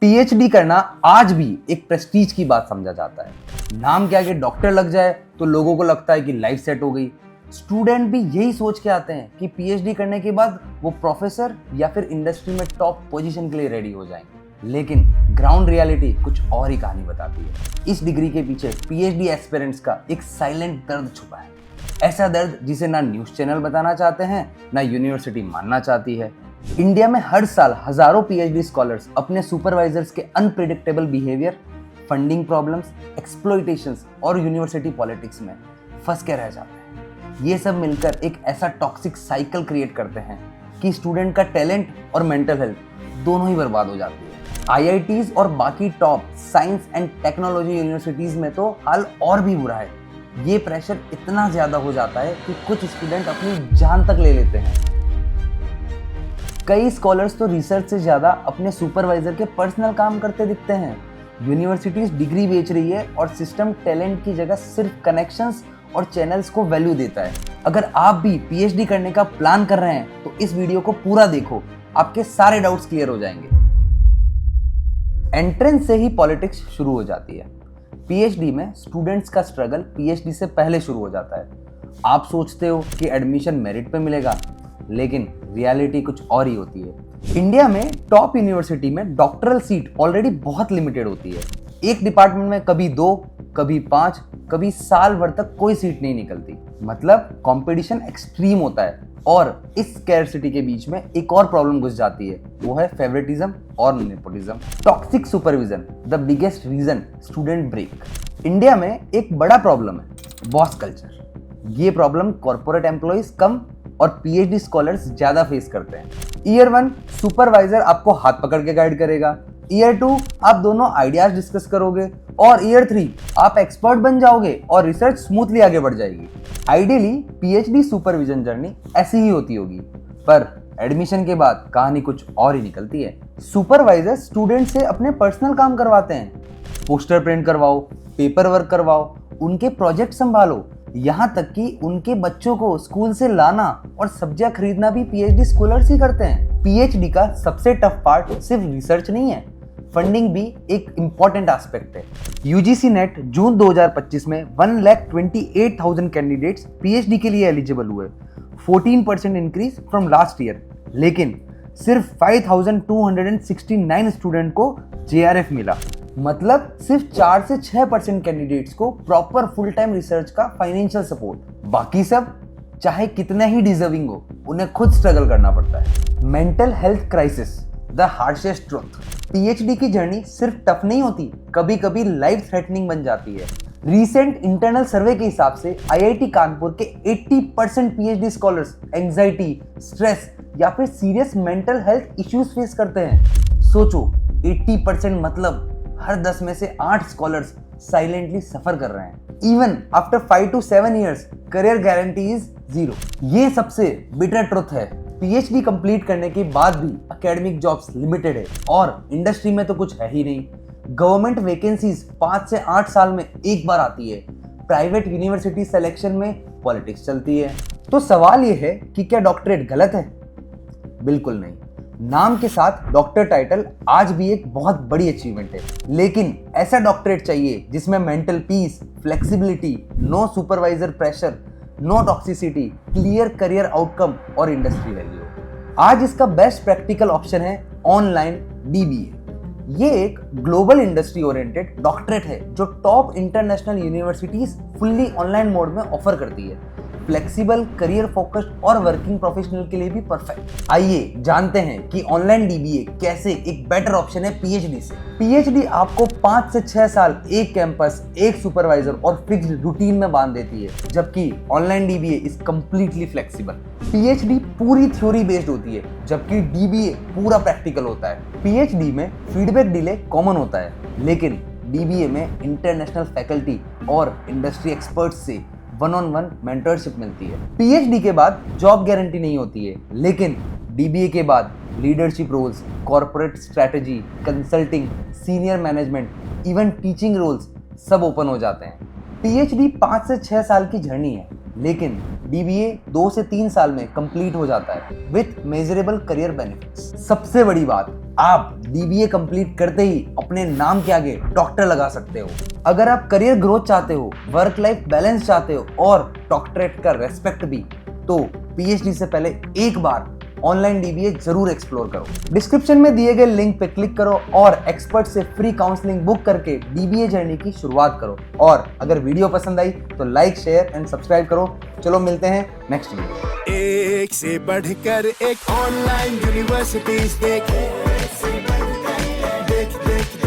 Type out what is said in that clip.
PhD करना आज भी एक प्रेस्टीज की बात समझा जाता है। नाम के आगे डॉक्टर लग जाए तो लोगों को लगता है कि लाइफ सेट हो गई। स्टूडेंट भी यही सोच के आते हैं कि पीएचडी करने के बाद वो प्रोफेसर या फिर इंडस्ट्री में टॉप पोजीशन के लिए रेडी हो जाएंगे। लेकिन ग्राउंड रियलिटी कुछ और ही कहानी बताती है। इस डिग्री के पीछे पीएचडी एस्पिरेंट्स का एक साइलेंट दर्द छुपा है। ऐसा दर्द जिसे ना न्यूज चैनल बताना चाहते हैं, ना यूनिवर्सिटी मानना चाहती है। इंडिया में हर साल हजारों पीएचडी स्कॉलर्स अपने सुपरवाइजर्स के अनप्रिडिक्टेबल बिहेवियर, फंडिंग प्रॉब्लम्स, एक्सप्लॉइटेशंस और यूनिवर्सिटी पॉलिटिक्स में फंस के रह जाते हैं। ये सब मिलकर एक ऐसा टॉक्सिक साइकिल क्रिएट करते हैं कि स्टूडेंट का टैलेंट और मेंटल हेल्थ दोनों ही बर्बाद हो जाती है। आईआईटीज और बाकी top science and technology universities में तो हाल और भी बुरा है। ये प्रेशर इतना ज्यादा हो जाता है कि कुछ स्टूडेंट अपनी जान तक ले लेते हैं। कई स्कॉलर्स तो रिसर्च से ज्यादा अपने सुपरवाइजर के पर्सनल काम करते दिखते हैं। यूनिवर्सिटीज डिग्री बेच रही है और सिस्टम टैलेंट की जगह सिर्फ कनेक्शंस और चैनल्स को वैल्यू देता है। अगर आप भी पीएचडी करने का प्लान कर रहे हैं तो इस वीडियो को पूरा देखो, आपके सारे डाउट्स क्लियर हो जाएंगे। एंट्रेंस से ही पॉलिटिक्स शुरू हो जाती है। पीएचडी में स्टूडेंट्स का स्ट्रगल पीएचडी से पहले शुरू हो जाता है। आप सोचते हो कि एडमिशन मेरिट पे मिलेगा, लेकिन रियलिटी कुछ और ही होती है। इंडिया में टॉप यूनिवर्सिटी में डॉक्टरल सीट ऑलरेडी बहुत लिमिटेड होती है। एक डिपार्टमेंट में कभी 2, कभी 5, कभी साल भर तक कोई सीट नहीं निकलती। मतलब कंपटीशन एक्सट्रीम होता है। और इस स्कैरसिटी के बीच में एक और प्रॉब्लम घुस जाती है, वो है फेवरेटिज्म और nepotism. Toxic supervision the biggest reason student break. India में एक बड़ा प्रॉब्लम है बॉस कल्चर। ये प्रॉब्लम कॉर्पोरेट एम्प्लॉइज कम और पीएचडी स्कॉलर्स ज्यादा फेस करते हैं। ईयर 1 सुपरवाइजर आपको हाथ पकड़ के गाइड करेगा, ईयर 2 आप दोनों आइडियाज डिस्कस करोगे और ईयर 3 आप एक्सपर्ट बन जाओगे और रिसर्च स्मूथली आगे बढ़ जाएगी। आइडियली पीएचडी सुपरविजन जर्नी ऐसी ही होती होगी, पर एडमिशन के बाद कहानी कुछ और ही निकलती है। सुपरवाइजर स्टूडेंट से अपने पर्सनल काम करवाते हैं। पोस्टर प्रिंट करवाओ, पेपर वर्क करवाओ, उनके प्रोजेक्ट संभालो, यहाँ तक कि उनके बच्चों को स्कूल से लाना और सब्जियां खरीदना भी पीएचडी स्कॉलर्स ही करते हैं। पीएचडी का सबसे टफ पार्ट सिर्फ रिसर्च नहीं है, फंडिंग भी एक इम्पॉर्टेंट एस्पेक्ट है। यूजीसी नेट जून 2025 में 1,28,000 कैंडिडेट्स पीएचडी के लिए एलिजिबल हुए, 14% इंक्रीज फ्रॉम लास्ट ईयर। लेकिन सिर्फ 5,269 स्टूडेंट को जेआरएफ मिला। मतलब सिर्फ 4 से 6% कैंडिडेट्स को प्रॉपर फुल टाइम रिसर्च का फाइनेंशियल सपोर्ट। बाकी सब चाहे कितने ही डिजर्विंग हो, उन्हें खुद स्ट्रगल करना पड़ता है। Mental health crisis the harshest truth. PhD की जर्नी सिर्फ टफ नहीं होती, कभी कभी लाइफ थ्रेटनिंग बन जाती है। रीसेंट इंटरनल सर्वे के हिसाब से आईआईटी कानपुर के 80% पीएचडी स्कॉलर्स एंजाइटी, स्ट्रेस या फिर serious mental health issues face करते हैं। सोचो 80% मतलब हर 10 में से 8 स्कॉलर्स साइलेंटली सफर कर रहे हैं। Even after 5 to 7 years career guarantee is 0। ये सबसे बिटर ट्रुथ है। पीएचडी कंप्लीट करने के बाद भी एकेडमिक जॉब्स लिमिटेड है और इंडस्ट्री में तो कुछ है ही नहीं। गवर्नमेंट वैकेंसीज 5 से 8 साल में एक बार आती है। प्राइवेट यूनिवर्सिटी सिलेक्शन में पॉलिटिक्स चलती है। तो सवाल ये है कि क्या डॉक्टरेट गलत है? बिल्कुल नहीं। नाम के साथ डॉक्टर टाइटल आज भी एक बहुत बड़ी अचीवमेंट है, लेकिन ऐसा डॉक्टरेट चाहिए जिसमें mental peace, flexibility, no supervisor pressure, no toxicity, clear career outcome और इंडस्ट्री वैल्यू। आज इसका बेस्ट प्रैक्टिकल ऑप्शन है ऑनलाइन डीबीए। ये एक ग्लोबल इंडस्ट्री ओरिएंटेड डॉक्टरेट है जो top international universities fully online mode में ऑफर करती है। फ्लेक्सिबल, करियर फोकस्ड और वर्किंग प्रोफेशनल के लिए भी परफेक्ट। आइए जानते हैं कि ऑनलाइन डीबीए कैसे एक बेटर ऑप्शन है पीएचडी से। पीएचडी आपको 5 से 6 साल एक कैंपस, एक सुपरवाइजर और फिक्स्ड रूटीन में बांध देती है, जबकि online dBA is completely flexible. PhD पूरी थ्योरी बेस्ड होती है, जबकि डीबीए पूरा प्रैक्टिकल होता है। पीएचडी में फीडबैक डिले कॉमन होता है, लेकिन डीबीए में इंटरनेशनल फैकल्टी और इंडस्ट्री एक्सपर्ट्स से 1-on-1 मेंटरशिप मिलती है। पीएचडी के बाद जॉब गारंटी नहीं होती है, लेकिन डीबीए के बाद leadership roles, corporate strategy, consulting, senior management, even teaching roles सब ओपन हो जाते हैं। पीएचडी 5 से 6 साल की जर्नी है, लेकिन DBA 2 से 3 साल में कंप्लीट हो जाता है विथ मेजरेबल करियर बेनिफिट्स। सबसे बड़ी बात, आप DBA कंप्लीट करते ही अपने नाम के आगे डॉक्टर लगा सकते हो। अगर आप करियर ग्रोथ चाहते हो, वर्क लाइफ बैलेंस चाहते हो और डॉक्टरेट का रेस्पेक्ट भी, तो PhD से पहले एक बार ऑनलाइन DBA जरूर एक्सप्लोर करो। डिस्क्रिप्शन में दिए गए लिंक पे क्लिक करो और एक्सपर्ट से फ्री काउंसलिंग बुक करके DBA जर्नी की शुरुआत करो। और अगर वीडियो पसंद आई तो लाइक, शेयर एंड सब्सक्राइब करो। चलो मिलते हैं नेक्स्ट वीडियो। एक से बढ़कर एक ऑनलाइन यूनिवर्सिटीज देख